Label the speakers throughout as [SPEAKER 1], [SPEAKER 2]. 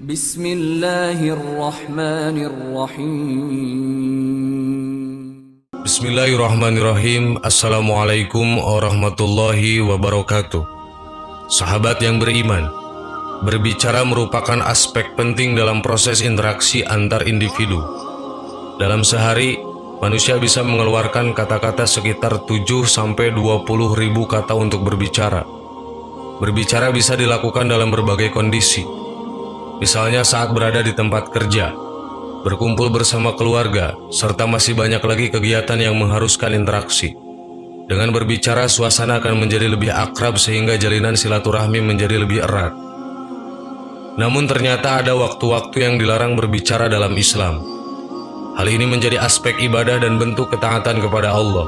[SPEAKER 1] Bismillahirrahmanirrahim.
[SPEAKER 2] Bismillahirrahmanirrahim. Assalamualaikum warahmatullahi wabarakatuh. Sahabat yang beriman, berbicara merupakan aspek penting dalam proses interaksi antar individu. Dalam sehari, manusia bisa mengeluarkan kata-kata sekitar 7-20 ribu kata untuk berbicara. Berbicara bisa dilakukan dalam berbagai kondisi. Misalnya saat berada di tempat kerja, berkumpul bersama keluarga, serta masih banyak lagi kegiatan yang mengharuskan interaksi. Dengan berbicara, suasana akan menjadi lebih akrab sehingga jalinan silaturahmi menjadi lebih erat. Namun ternyata ada waktu-waktu yang dilarang berbicara dalam Islam. Hal ini menjadi aspek ibadah dan bentuk ketaatan kepada Allah.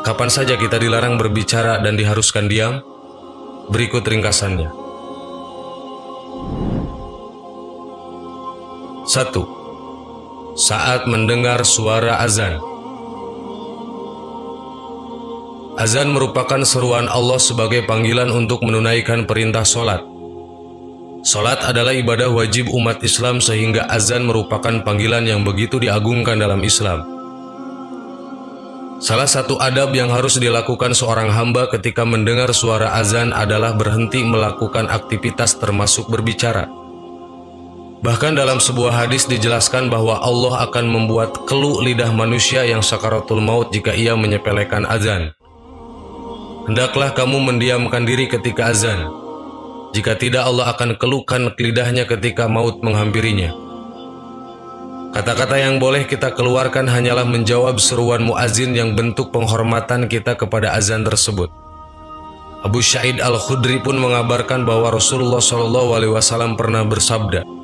[SPEAKER 2] Kapan saja kita dilarang berbicara dan diharuskan diam? Berikut ringkasannya. 1. Saat mendengar suara azan. Azan merupakan seruan Allah sebagai panggilan untuk menunaikan perintah sholat. Sholat adalah ibadah wajib umat Islam sehingga azan merupakan panggilan yang begitu diagungkan dalam Islam. Salah satu adab yang harus dilakukan seorang hamba ketika mendengar suara azan adalah berhenti melakukan aktivitas termasuk berbicara. Bahkan dalam sebuah hadis dijelaskan bahwa Allah akan membuat keluh lidah manusia yang sakaratul maut jika ia menyepelekan azan. Hendaklah kamu mendiamkan diri ketika azan. Jika tidak, Allah akan keluhkan lidahnya ketika maut menghampirinya. Kata-kata yang boleh kita keluarkan hanyalah menjawab seruan muazin yang bentuk penghormatan kita kepada azan tersebut. Abu Sa'id Al-Khudri pun mengabarkan bahwa Rasulullah SAW pernah bersabda,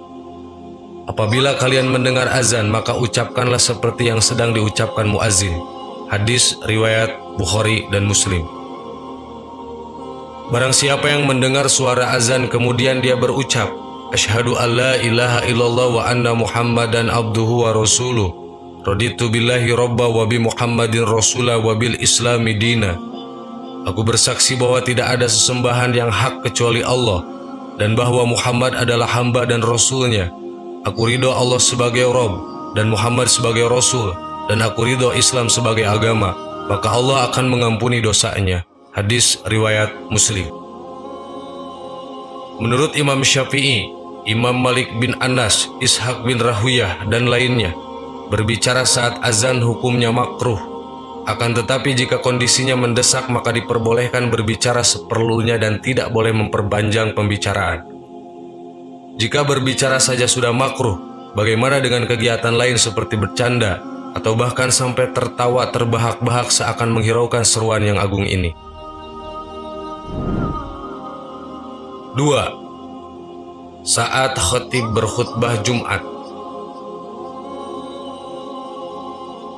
[SPEAKER 2] "Apabila kalian mendengar azan, maka ucapkanlah seperti yang sedang diucapkan muazin." Hadis riwayat Bukhari dan Muslim. Barang siapa yang mendengar suara azan kemudian dia berucap, "Asyhadu an la ilaha illallah wa anna Muhammadan abduhu wa rasuluh. Raditu billahi robba wa bi Muhammadin rasulah wa bil islami dina." Aku bersaksi bahwa tidak ada sesembahan yang hak kecuali Allah dan bahwa Muhammad adalah hamba dan rasulnya. Aku ridho Allah sebagai Rabb dan Muhammad sebagai Rasul, dan aku ridho Islam sebagai agama, maka Allah akan mengampuni dosanya. Hadis riwayat Muslim. Menurut Imam Syafi'i, Imam Malik bin Anas, Ishaq bin Rahuyah, dan lainnya, berbicara saat azan hukumnya makruh. Akan tetapi jika kondisinya mendesak maka diperbolehkan berbicara seperlunya dan tidak boleh memperpanjang pembicaraan. Jika berbicara saja sudah makruh, bagaimana dengan kegiatan lain seperti bercanda atau bahkan sampai tertawa terbahak-bahak seakan menghiraukan seruan yang agung ini? 2. Saat khatib berkhutbah Jumat.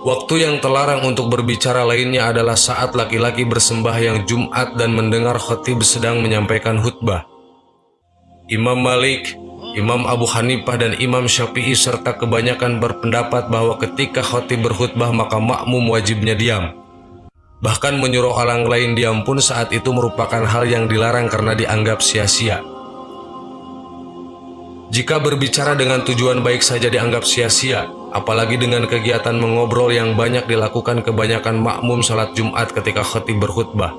[SPEAKER 2] Waktu yang terlarang untuk berbicara lainnya adalah saat laki-laki bersembahyang Jumat dan mendengar khatib sedang menyampaikan khutbah. Imam Malik, Imam Abu Hanifah dan Imam Syafi'i serta kebanyakan berpendapat bahwa ketika khatib berkhutbah maka makmum wajibnya diam. Bahkan menyuruh orang lain diam pun saat itu merupakan hal yang dilarang karena dianggap sia-sia. Jika berbicara dengan tujuan baik saja dianggap sia-sia, apalagi dengan kegiatan mengobrol yang banyak dilakukan kebanyakan makmum salat Jumat ketika khatib berkhutbah.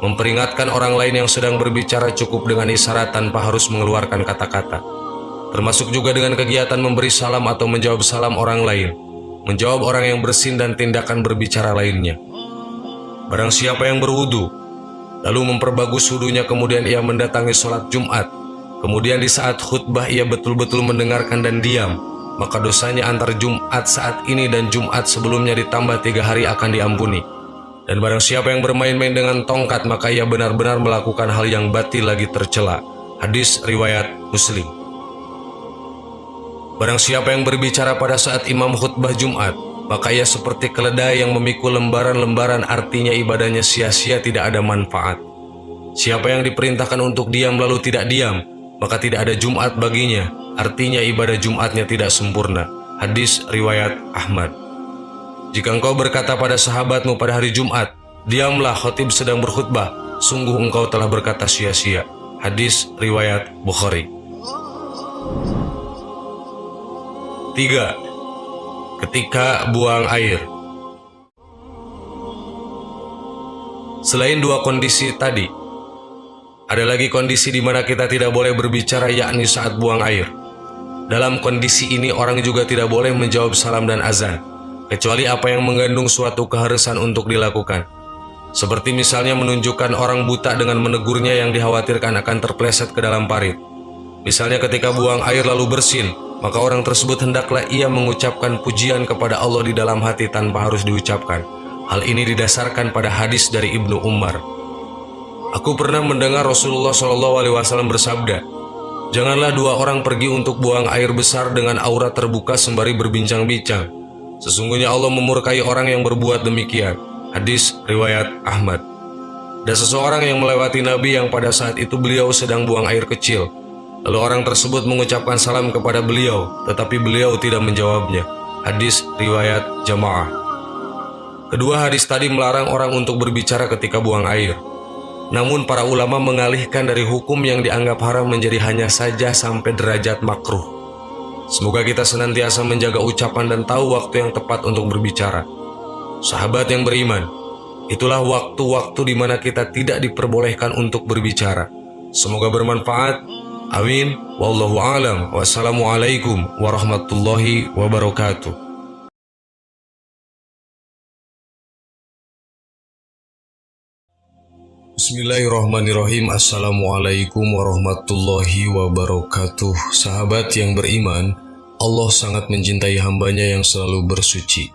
[SPEAKER 2] Memperingatkan orang lain yang sedang berbicara cukup dengan isyarat tanpa harus mengeluarkan kata-kata. Termasuk juga dengan kegiatan memberi salam atau menjawab salam orang lain, menjawab orang yang bersin dan tindakan berbicara lainnya. Barang siapa yang berwudu, lalu memperbagus wudunya kemudian ia mendatangi sholat Jumat, kemudian di saat khutbah ia betul-betul mendengarkan dan diam, maka dosanya antar Jumat saat ini dan Jumat sebelumnya ditambah 3 hari akan diampuni. Dan barang siapa yang bermain-main dengan tongkat, maka ia benar-benar melakukan hal yang batil lagi tercela. Hadis riwayat Muslim. Barang siapa yang berbicara pada saat imam khutbah Jumat, maka ia seperti keledai yang memikul lembaran-lembaran, artinya ibadahnya sia-sia, tidak ada manfaat. Siapa yang diperintahkan untuk diam lalu tidak diam, maka tidak ada Jumat baginya, artinya ibadah Jumatnya tidak sempurna. Hadis riwayat Ahmad. Jika engkau berkata pada sahabatmu pada hari Jumat, "Diamlah, khatib sedang berkhutbah," sungguh engkau telah berkata sia-sia. Hadis riwayat Bukhari. 3. Ketika buang air. Selain dua kondisi tadi, ada lagi kondisi di mana kita tidak boleh berbicara, yakni saat buang air. Dalam kondisi ini orang juga tidak boleh menjawab salam dan azan, kecuali apa yang mengandung suatu keharusan untuk dilakukan. Seperti misalnya menunjukkan orang buta dengan menegurnya yang dikhawatirkan akan terpleset ke dalam parit. Misalnya ketika buang air lalu bersin, maka orang tersebut hendaklah ia mengucapkan pujian kepada Allah di dalam hati tanpa harus diucapkan. Hal ini didasarkan pada hadis dari Ibnu Umar. Aku pernah mendengar Rasulullah SAW bersabda, "Janganlah dua orang pergi untuk buang air besar dengan aurat terbuka sembari berbincang-bincang. Sesungguhnya Allah memurkai orang yang berbuat demikian." Hadis riwayat Ahmad. Dan seseorang yang melewati Nabi yang pada saat itu beliau sedang buang air kecil. Lalu orang tersebut mengucapkan salam kepada beliau, tetapi beliau tidak menjawabnya. Hadis riwayat Jamaah. Kedua hadis tadi melarang orang untuk berbicara ketika buang air. Namun para ulama mengalihkan dari hukum yang dianggap haram menjadi hanya saja sampai derajat makruh. Semoga kita senantiasa menjaga ucapan dan tahu waktu yang tepat untuk berbicara. Sahabat yang beriman, itulah waktu-waktu di mana kita tidak diperbolehkan untuk berbicara. Semoga bermanfaat. Amin. Wallahu a'lam. Wassalamualaikum warahmatullahi wabarakatuh. Bismillahirrahmanirrahim. Assalamualaikum warahmatullahi wabarakatuh. Sahabat yang beriman, Allah sangat mencintai hambanya yang selalu bersuci.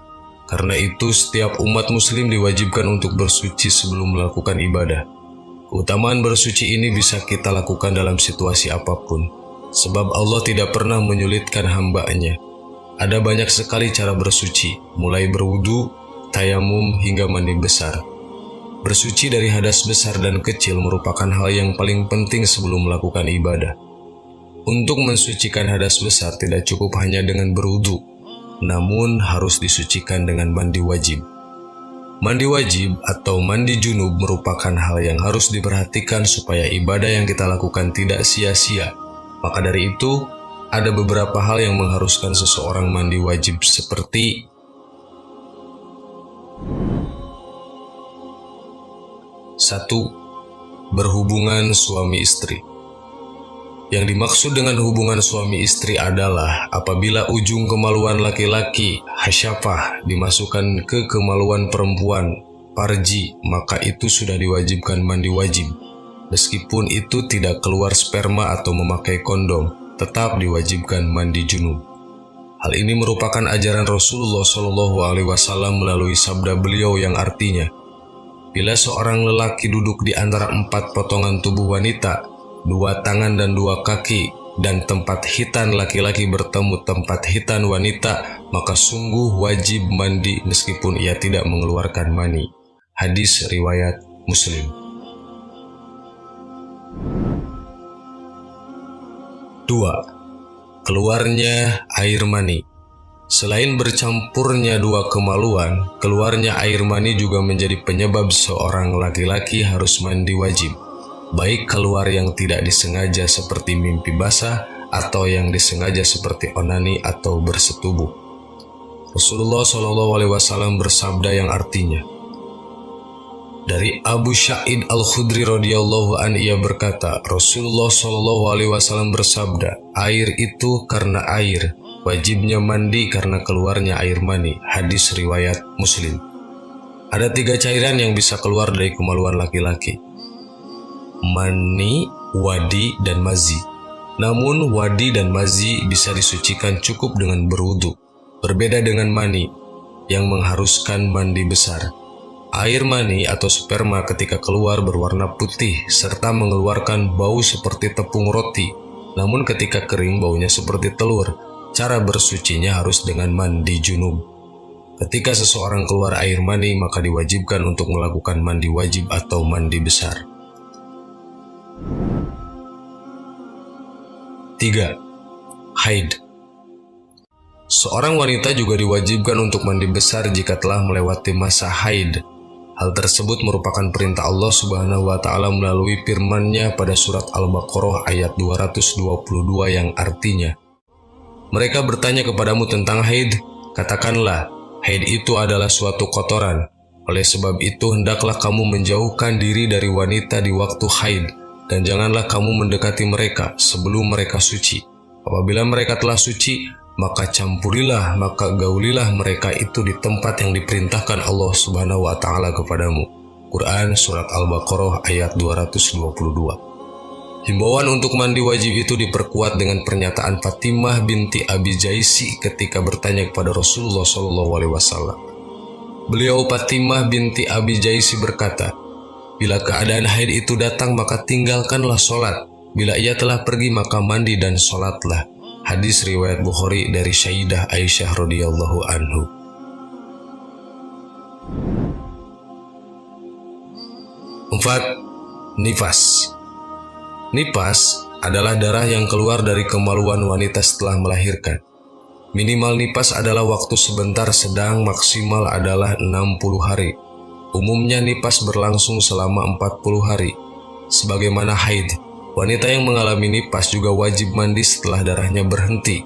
[SPEAKER 2] Karena itu setiap umat muslim diwajibkan untuk bersuci sebelum melakukan ibadah. Keutamaan bersuci ini bisa kita lakukan dalam situasi apapun, sebab Allah tidak pernah menyulitkan hambanya. Ada banyak sekali cara bersuci, mulai berwudu, tayamum hingga mandi besar. Bersuci dari hadas besar dan kecil merupakan hal yang paling penting sebelum melakukan ibadah. Untuk mensucikan hadas besar tidak cukup hanya dengan berwudu, namun harus disucikan dengan mandi wajib. Mandi wajib atau mandi junub merupakan hal yang harus diperhatikan supaya ibadah yang kita lakukan tidak sia-sia. Maka dari itu, ada beberapa hal yang mengharuskan seseorang mandi wajib seperti 1. Berhubungan suami istri. Yang dimaksud dengan hubungan suami istri adalah apabila ujung kemaluan laki-laki, hasyafah, dimasukkan ke kemaluan perempuan, farji, maka itu sudah diwajibkan mandi wajib. Meskipun itu tidak keluar sperma atau memakai kondom, tetap diwajibkan mandi junub. Hal ini merupakan ajaran Rasulullah SAW melalui sabda beliau yang artinya, bila seorang lelaki duduk di antara 4 potongan tubuh wanita, 2 tangan dan 2 kaki, dan tempat hitan laki-laki bertemu tempat hitan wanita, maka sungguh wajib mandi meskipun ia tidak mengeluarkan mani. Hadis riwayat Muslim. 2. Keluarnya air mani. Selain bercampurnya 2 kemaluan, keluarnya air mani juga menjadi penyebab seorang laki-laki harus mandi wajib, baik keluar yang tidak disengaja seperti mimpi basah atau yang disengaja seperti onani atau bersetubuh. Rasulullah SAW bersabda yang artinya, dari Abu Sa'id Al-Khudri radhiyallahu an, ia berkata, Rasulullah SAW bersabda, air itu karena air, wajibnya mandi karena keluarnya air mani. Hadis riwayat Muslim. Ada 3 cairan yang bisa keluar dari kemaluan laki-laki: mani, wadi, dan mazi. Namun wadi dan mazi bisa disucikan cukup dengan berwudu. Berbeda dengan mani yang mengharuskan mandi besar. Air mani atau sperma ketika keluar berwarna putih serta mengeluarkan bau seperti tepung roti. Namun ketika kering baunya seperti telur. Cara bersucinya harus dengan mandi junub. Ketika seseorang keluar air mani, maka diwajibkan untuk melakukan mandi wajib atau mandi besar. 3. Haid. Seorang wanita juga diwajibkan untuk mandi besar jika telah melewati masa haid. Hal tersebut merupakan perintah Allah Subhanahu wa Ta'ala melalui firman-Nya pada surat Al-Baqarah ayat 222 yang artinya, mereka bertanya kepadamu tentang haid, katakanlah, haid itu adalah suatu kotoran. Oleh sebab itu, hendaklah kamu menjauhkan diri dari wanita di waktu haid, dan janganlah kamu mendekati mereka sebelum mereka suci. Apabila mereka telah suci, maka campurilah, maka gaulilah mereka itu di tempat yang diperintahkan Allah Subhanahu wa Ta'ala kepadamu. Quran Surat Al-Baqarah ayat 222. Himbauan untuk mandi wajib itu diperkuat dengan pernyataan Fatimah binti Abi Jaisi ketika bertanya kepada Rasulullah SAW. Beliau Fatimah binti Abi Jaisi berkata, "Bila keadaan haid itu datang maka tinggalkanlah sholat. Bila ia telah pergi maka mandi dan sholatlah." Hadis riwayat Bukhari dari Sayyidah Aisyah radhiyallahu anhu. 4. Nifas. Nifas adalah darah yang keluar dari kemaluan wanita setelah melahirkan. Minimal nifas adalah waktu sebentar, sedang maksimal adalah 60 hari. Umumnya nifas berlangsung selama 40 hari. Sebagaimana haid, wanita yang mengalami nifas juga wajib mandi setelah darahnya berhenti.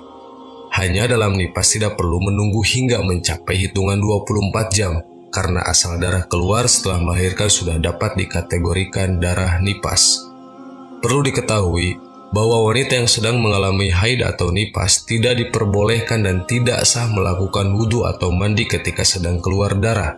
[SPEAKER 2] Hanya dalam nifas tidak perlu menunggu hingga mencapai hitungan 24 jam, karena asal darah keluar setelah melahirkan sudah dapat dikategorikan darah nifas. Perlu diketahui bahwa wanita yang sedang mengalami haid atau nifas tidak diperbolehkan dan tidak sah melakukan wudhu atau mandi ketika sedang keluar darah.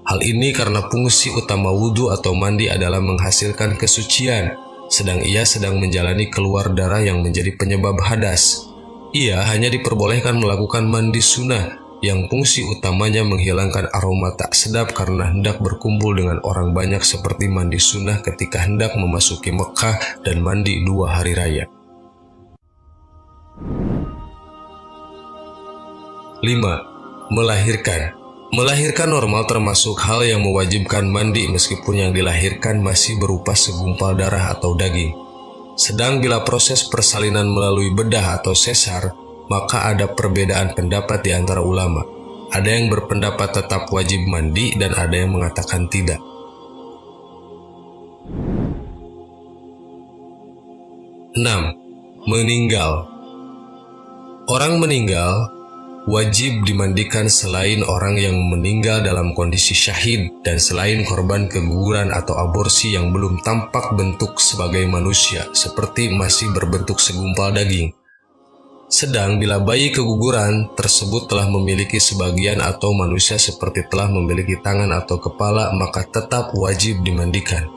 [SPEAKER 2] Hal ini karena fungsi utama wudhu atau mandi adalah menghasilkan kesucian, sedang ia sedang menjalani keluar darah yang menjadi penyebab hadas. Ia hanya diperbolehkan melakukan mandi sunnah yang fungsi utamanya menghilangkan aroma tak sedap karena hendak berkumpul dengan orang banyak, seperti mandi sunnah ketika hendak memasuki Mekah dan mandi 2 hari raya. 5. Melahirkan. Melahirkan normal termasuk hal yang mewajibkan mandi meskipun yang dilahirkan masih berupa segumpal darah atau daging. Sedang bila proses persalinan melalui bedah atau sesar, maka ada perbedaan pendapat di antara ulama. Ada yang berpendapat tetap wajib mandi dan ada yang mengatakan tidak. 6. Meninggal. Orang meninggal wajib dimandikan selain orang yang meninggal dalam kondisi syahid dan selain korban keguguran atau aborsi yang belum tampak bentuk sebagai manusia, seperti masih berbentuk segumpal daging. Sedang bila bayi keguguran tersebut telah memiliki sebagian atau manusia seperti telah memiliki tangan atau kepala, maka tetap wajib dimandikan.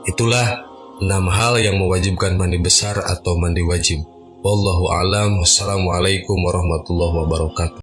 [SPEAKER 2] Itulah 6 hal yang mewajibkan mandi besar atau mandi wajib. Wallahu a'lam. Wassalamualaikum warahmatullahi wabarakatuh.